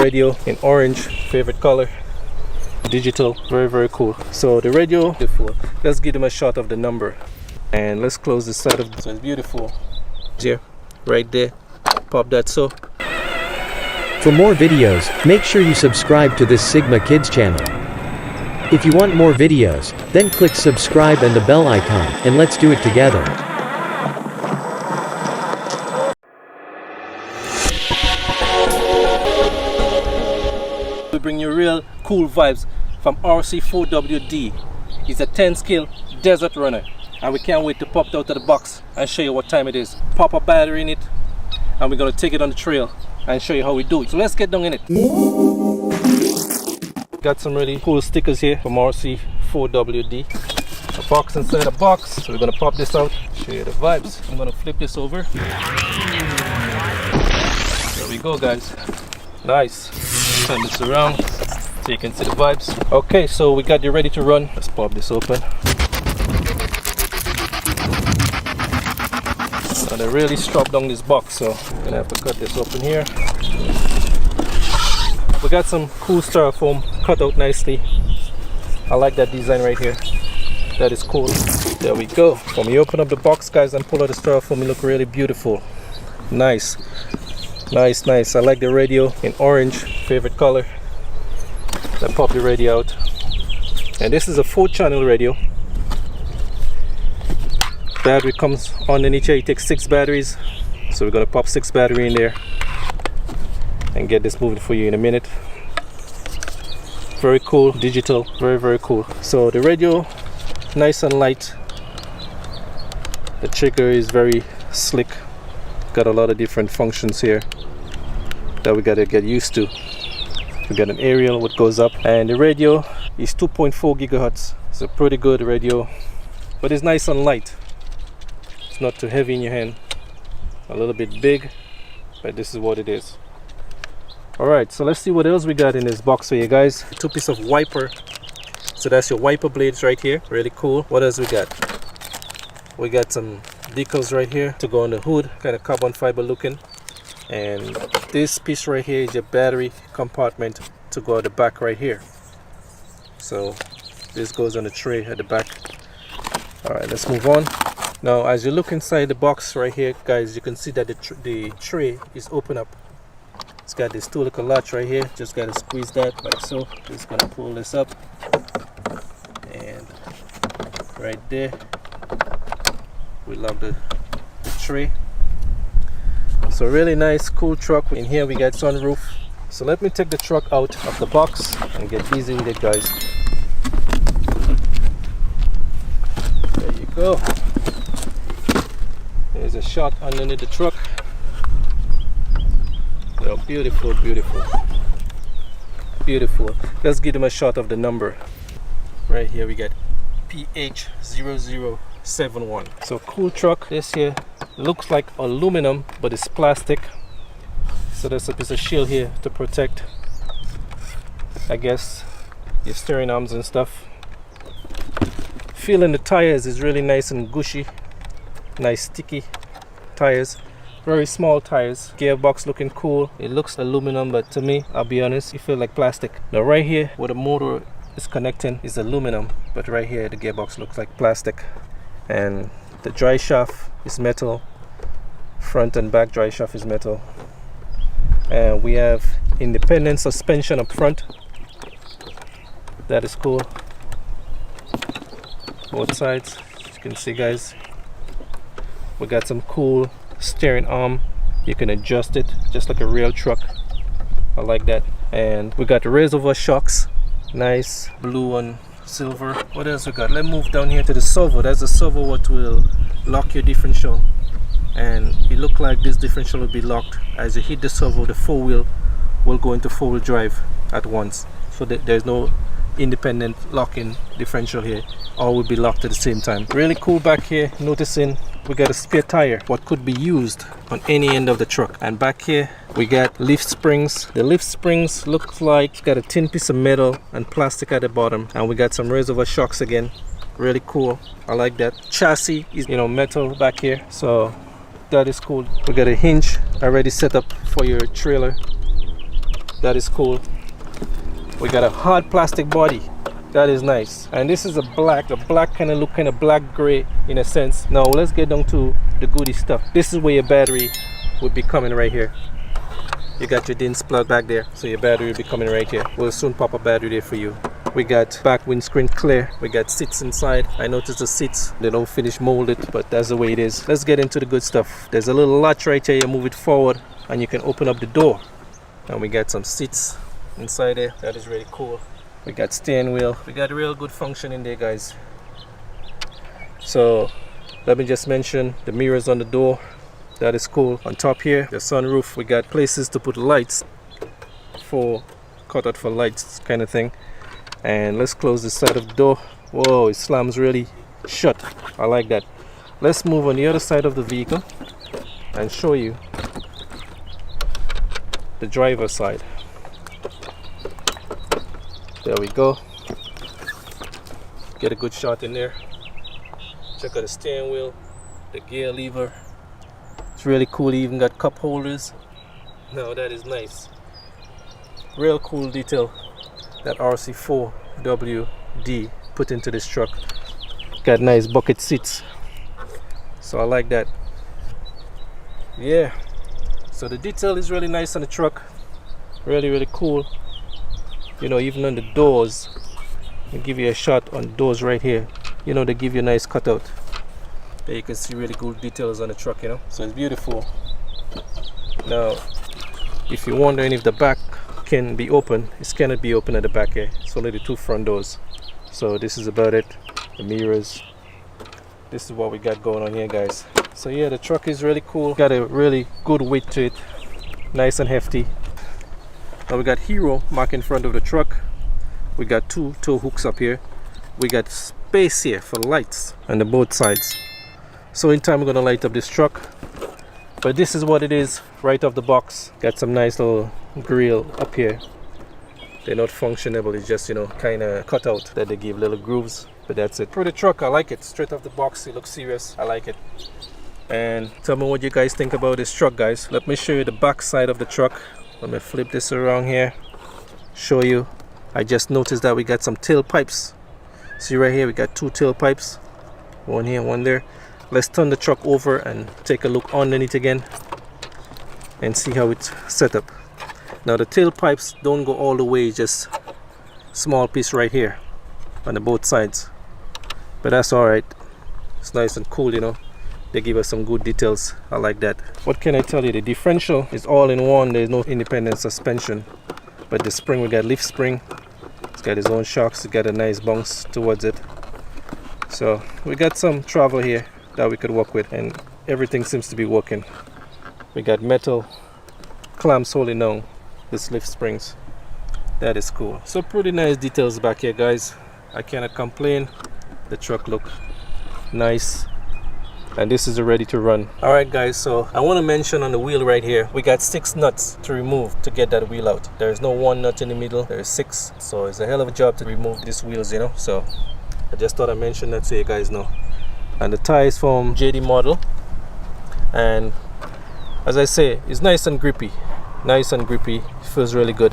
Radio in orange, favorite color. Digital, very cool. So the radio, beautiful. Let's give them a shot of the number, and let's close the side of. So it's beautiful. Here, right there. Pop that so. For more videos, make sure you subscribe to this Sigma Kids channel. If you want more videos, then click subscribe and the bell icon, and let's do it together. We bring you real cool vibes from RC4WD. It's a 10 scale desert runner, and we can't wait to pop it out of the box and show you what time it is. Pop a battery in it, and we're gonna take it on the trail and show you how we do it. So let's get down in it. Got some really cool stickers here from RC4WD. A box inside a box. So we're gonna pop this out, show you the vibes. I'm gonna flip this over. There we go, guys. Nice. Turn this around so you can see the vibes. Okay, so we got you ready to run. Let's pop this open. And I really strapped down this box, so I'm gonna have to cut this open here. We got some cool styrofoam cut out nicely. I like that design right here. That is cool. There we go. When we open up the box, guys, and pull out the styrofoam, it look really beautiful. Nice. Nice. I like the radio in orange, favorite color. Let's pop the radio out. And this is a 4-channel radio. Battery comes underneath here. It takes 6 batteries. So we're gonna pop 6 battery in there and get this moving for you in a minute. Very cool, digital, very cool. So the radio, nice and light. The trigger is very slick. Got a lot of different functions here that we gotta get used to. We got an aerial what goes up, and the radio is 2.4 gigahertz. It's a pretty good radio, but it's nice and light. It's not too heavy in your hand. A little bit big, but this is what it is. Alright, so let's see what else we got in this box for you guys. 2 pieces of wiper. So that's your wiper blades right here. Really cool. What else we got? We got some decals right here to go on the hood, kind of carbon fiber looking. And this piece right here is your battery compartment to go at the back right here. So this goes on the tray at the back. Alright, let's move on. Now as you look inside the box right here, guys, you can see that the tray is open up. It's got this 2 little latch right here. Just gotta squeeze that like so. Just gonna pull this up, and right there we lock the tray. So really nice, cool truck. In here we got sunroof. So let me take the truck out of the box and get busy with it, guys. There you go. There's a shot underneath the truck. Well, beautiful. Let's give them a shot of the number. Right here we got PH0071. So cool truck. This here looks like aluminum, but it's plastic. So there's a piece of shield here to protect, I guess, your steering arms and stuff. Feeling the tires is really nice and gushy. Nice sticky tires. Very small tires. Gearbox looking cool. It looks aluminum, but to me, I'll be honest, it feels like plastic. Now right here where the motor is connecting is aluminum, but right here the gearbox looks like plastic. And the dry shaft is metal. Front and back dry shaft is metal. And we have independent suspension up front. That is cool. Both sides, as you can see, guys. We got some cool steering arm. You can adjust it just like a real truck. I like that. And we got the reservoir shocks. Nice blue and silver. What else we got? Let's move down here to the servo. That's the servo what will lock your differential. And it look like this differential will be locked. As you hit the servo, the 4-wheel will go into 4-wheel drive at once. So there's no independent locking differential here. All will be locked at the same time. Really cool back here. Noticing we got a spare tire what could be used on any end of the truck. And back here we got lift springs. The lift springs looks like it's got a thin piece of metal and plastic at the bottom. And we got some reservoir shocks again. Really cool. I like that. Chassis is, metal back here. So that is cool. We got a hinge already set up for your trailer. That is cool. We got a hard plastic body. That is nice. And this is a black kind of look, kind of black gray in a sense. Now let's get down to the goody stuff. This is where your battery would be coming right here. You got your DINS plug back there, so your battery will be coming right here. We'll soon pop a battery there for you. We got back windscreen clear. We got seats inside. I noticed the seats, they don't finish molded, but that's the way it is. Let's get into the good stuff. There's a little latch right here. You move it forward and you can open up the door. And we got some seats inside there. That is really cool. We got steering wheel. We got a real good function in there, guys. So let me just mention the mirrors on the door. That is cool. On top here, the sunroof. We got places to put lights, for cut out for lights kind of thing. And let's close the side of the door. Whoa, it slams really shut. I like that. Let's move on the other side of the vehicle and show you the driver's side. There we go. Get a good shot in there. Check out the steering wheel, the gear lever. It's really cool. You even got cup holders. Now that is nice. Real cool detail that RC4WD put into this truck. Got nice bucket seats. So I like that. Yeah. So the detail is really nice on the truck. Really cool. You know, even on the doors, they give you a shot on the doors right here. You know, they give you a nice cutout. There you can see really good details on the truck, you know. So it's beautiful. Now, if you're wondering if the back can be open, it cannot be open at the back here. It's only the two front doors. So this is about it. The mirrors. This is what we got going on here, guys. So yeah, the truck is really cool. Got a really good weight to it. Nice and hefty. Now we got Hero marked in front of the truck. We got two tow hooks up here. We got space here for lights on the both sides. So in time we're gonna light up this truck. But this is what it is right off the box. Got some nice little grill up here. They're not functionable, it's just, you know, kind of cut out that they give little grooves. But that's it. For the truck, I like it. Straight off the box, it looks serious. I like it. And tell me what you guys think about this truck, guys. Let me show you the back side of the truck. Let me flip this around here, show you. I just noticed that we got some tailpipes. See right here, we got two tailpipes. One here, one there. Let's turn the truck over and take a look underneath again and see how it's set up. Now the tailpipes don't go all the way, just small piece right here on the both sides. But that's alright. It's nice and cool, you know. They give us some good details. I like that. What can I tell you? The differential is all in one. There's no independent suspension. But the spring, we got leaf spring. It's got its own shocks. It's got a nice bounce towards it. So we got some travel here that we could work with, and everything seems to be working. We got metal clamps holding on this leaf springs. That is cool. So pretty nice details back here, guys. I cannot complain. The truck look nice. And this is ready to run. Alright guys, so I want to mention on the wheel right here, we got 6 nuts to remove to get that wheel out. There is no one nut in the middle, there is 6. So it's a hell of a job to remove these wheels, you know. So I just thought I'd mention that so you guys know. And the tire is from JD Model. And as I say, it's nice and grippy. Nice and grippy, it feels really good.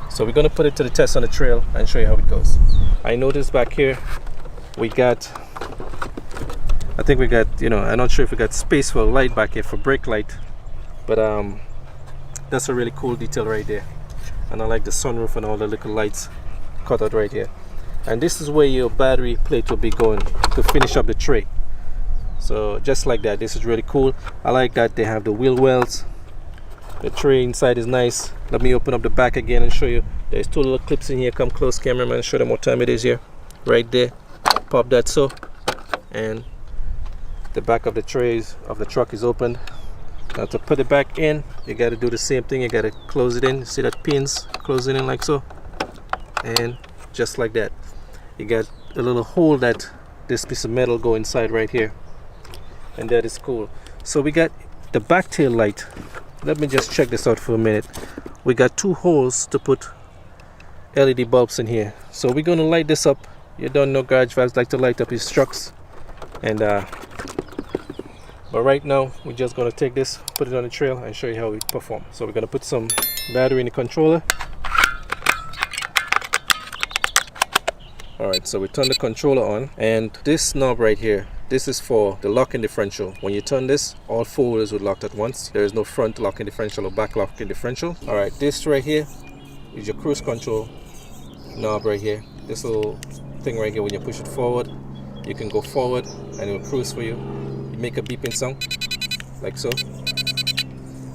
So we're going to put it to the test on the trail and show you how it goes. I noticed back here, we got, I think we got, you know, I'm not sure if we got space for a light back here for brake light, but that's a really cool detail right there. And I like the sunroof and all the little lights cut out right here. And this is where your battery plate will be going to finish up the tray. So just like that, this is really cool. I like that they have the wheel wells. The tray inside is nice. Let me open up the back again and show you. There's 2 little clips in here. Come close, cameraman, show them what time it is here. Right there. Pop that so, and the back of the trays of the truck is opened. Now to put it back in, you got to do the same thing. You got to close it in. See that pins closing in like so, and just like that. You got a little hole that this piece of metal go inside right here, and that is cool. So we got the back tail light. Let me just check this out for a minute. We got 2 holes to put LED bulbs in here. So we're gonna light this up. You don't know Garage Vibes like to light up his trucks, and but right now we're just gonna take this, put it on the trail, and show you how it performs. So we're gonna put some battery in the controller, Alright, so we turn the controller on, and this knob right here, this is for the locking differential. When you turn this, all four wheels will lock at once. There is no front locking differential or back locking differential. Alright, this right here is your cruise control knob right here. This little thing right here, when you push it forward, you can go forward and it will cruise for you. You make a beeping sound, like so,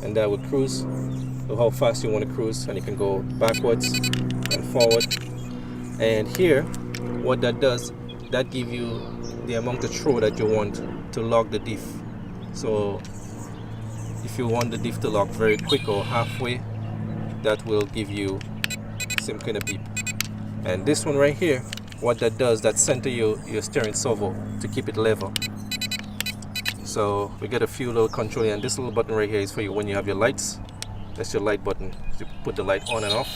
and that will cruise. So how fast you want to cruise, and you can go backwards and forward. And here, what that does, that gives you the amount of throw that you want to lock the diff. So if you want the diff to lock very quick or halfway, that will give you some kind of beep. And this one right here, what that does, that center your steering servo to keep it level. So we get a few little control here, and this little button right here is for you when you have your lights. That's your light button to put the light on and off.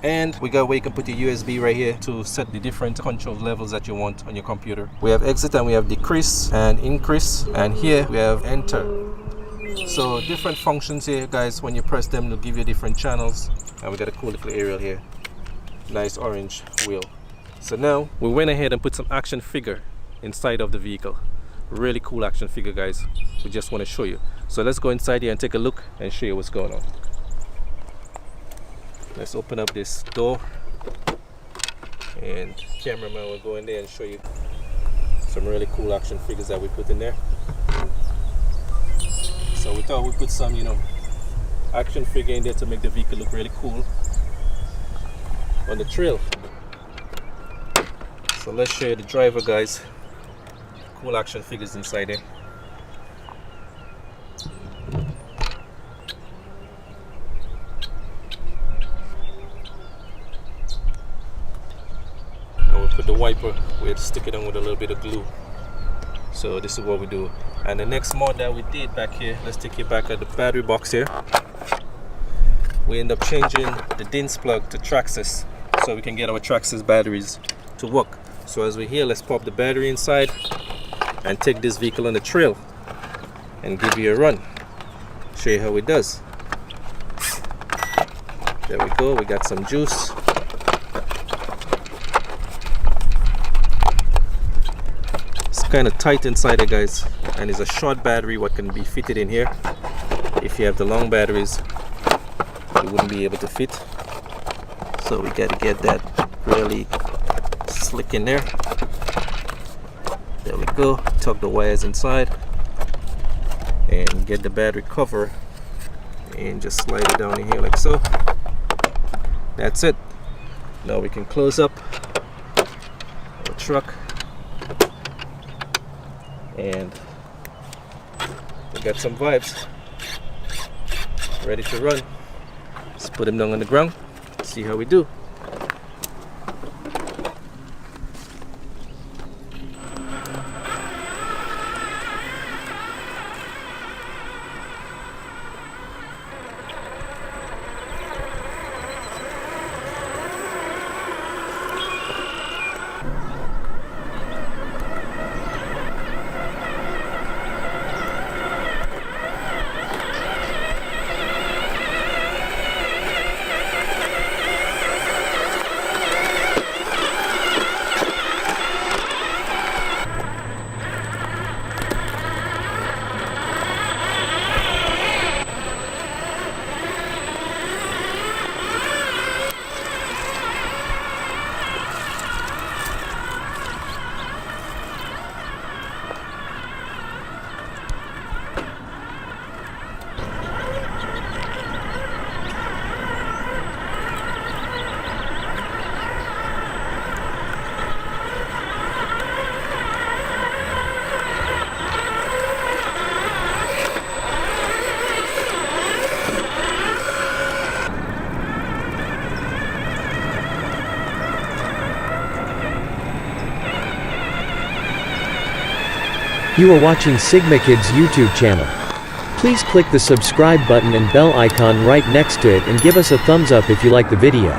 And we got where you can put your USB right here to set the different control levels that you want on your computer. We have exit and we have decrease and increase, and here we have enter. So different functions here, guys. When you press them, they'll give you different channels. And we got a cool little aerial here, nice orange wheel. So now we went ahead and put some action figure inside of the vehicle. Really cool action figure, guys. We just want to show you. So let's go inside here and take a look and show you what's going on. Let's open up this door, and cameraman will go in there and show you some really cool action figures that we put in there. So we thought we'd put some, action figure in there to make the vehicle look really cool on the trail. So let's show you the driver, guys. Cool action figures inside there. Put the wiper, we had to stick it on with a little bit of glue. So this is what we do. And the next mod that we did back here, let's take you back at the battery box here. We end up changing the DINS plug to Traxxas, so we can get our Traxxas batteries to work. So as we're here, let's pop the battery inside and take this vehicle on the trail and give you a run. Show you how it does. There we go, we got some juice. Kind of tight inside it, guys, and it's a short battery what can be fitted in here. If you have the long batteries, you wouldn't be able to fit, so we got to get that really slick in there. There we go. Tuck the wires inside and get the battery cover and just slide it down in here like so. That's it. Now we can close up the truck, and we got some vibes ready to run. Let's put them down on the ground, see how we do. You are watching Sigma Kids YouTube channel. Please click the subscribe button and bell icon right next to it and give us a thumbs up if you like the video.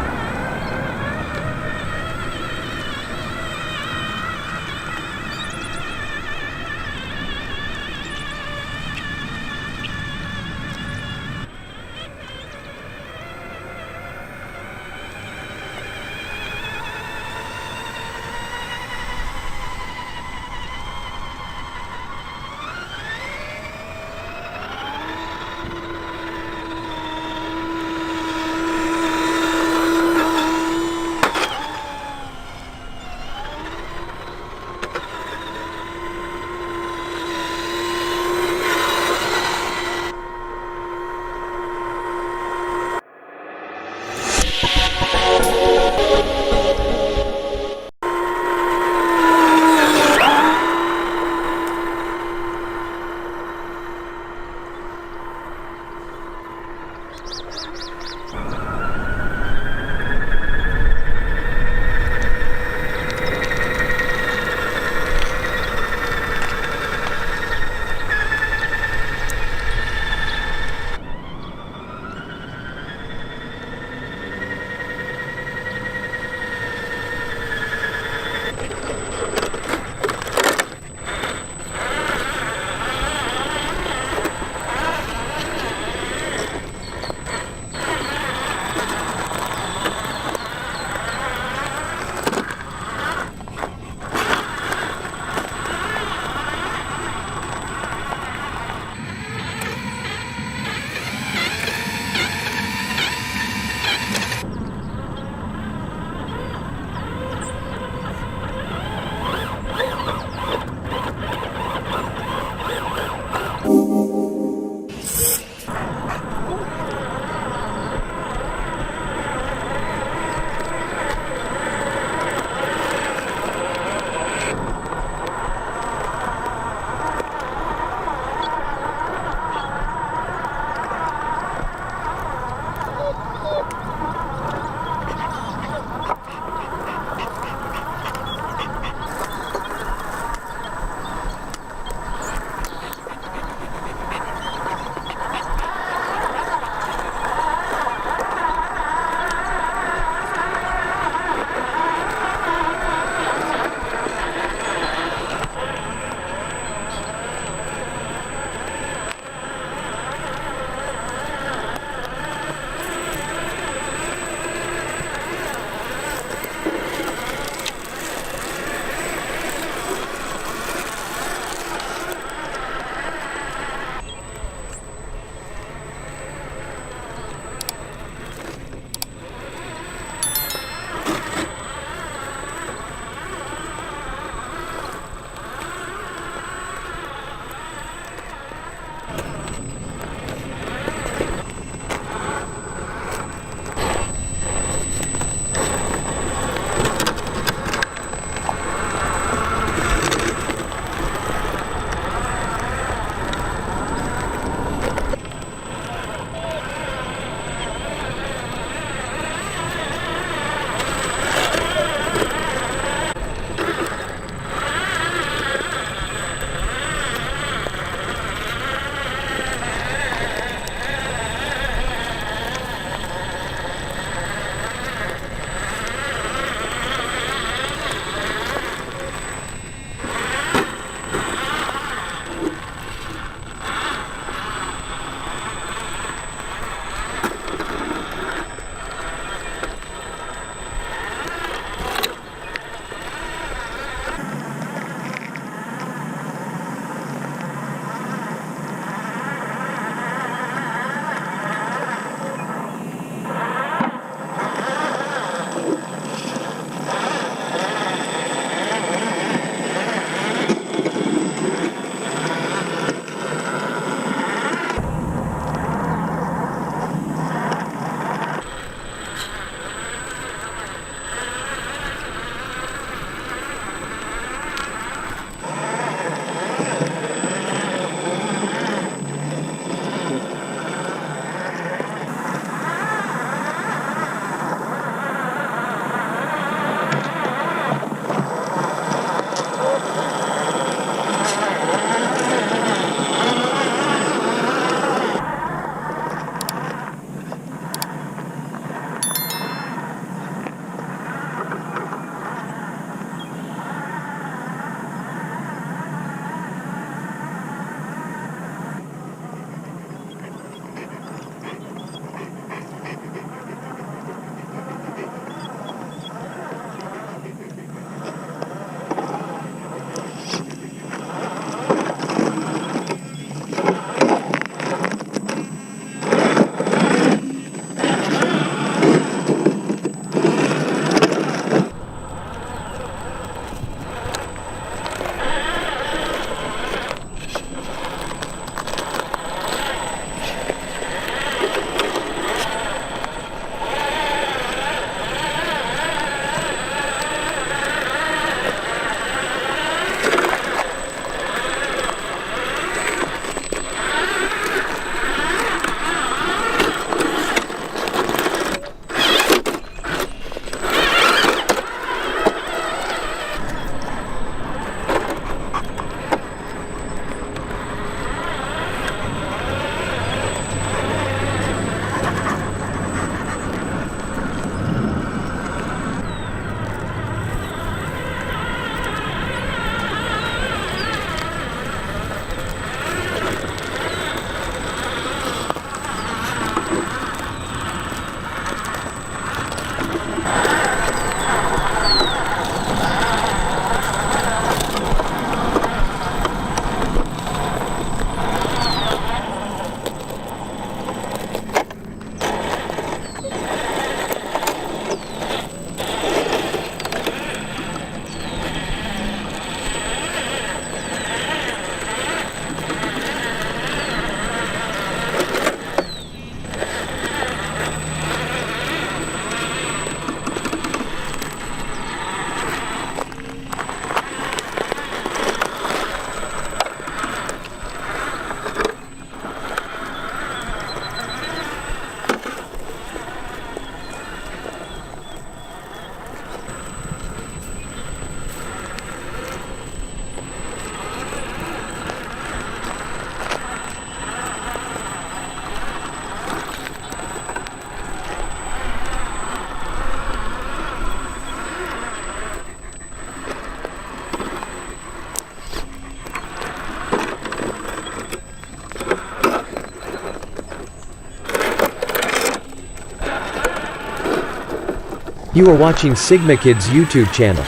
You are watching Sigma Kids YouTube channel.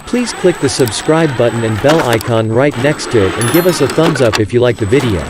Please click the subscribe button and bell icon right next to it and give us a thumbs up if you like the video.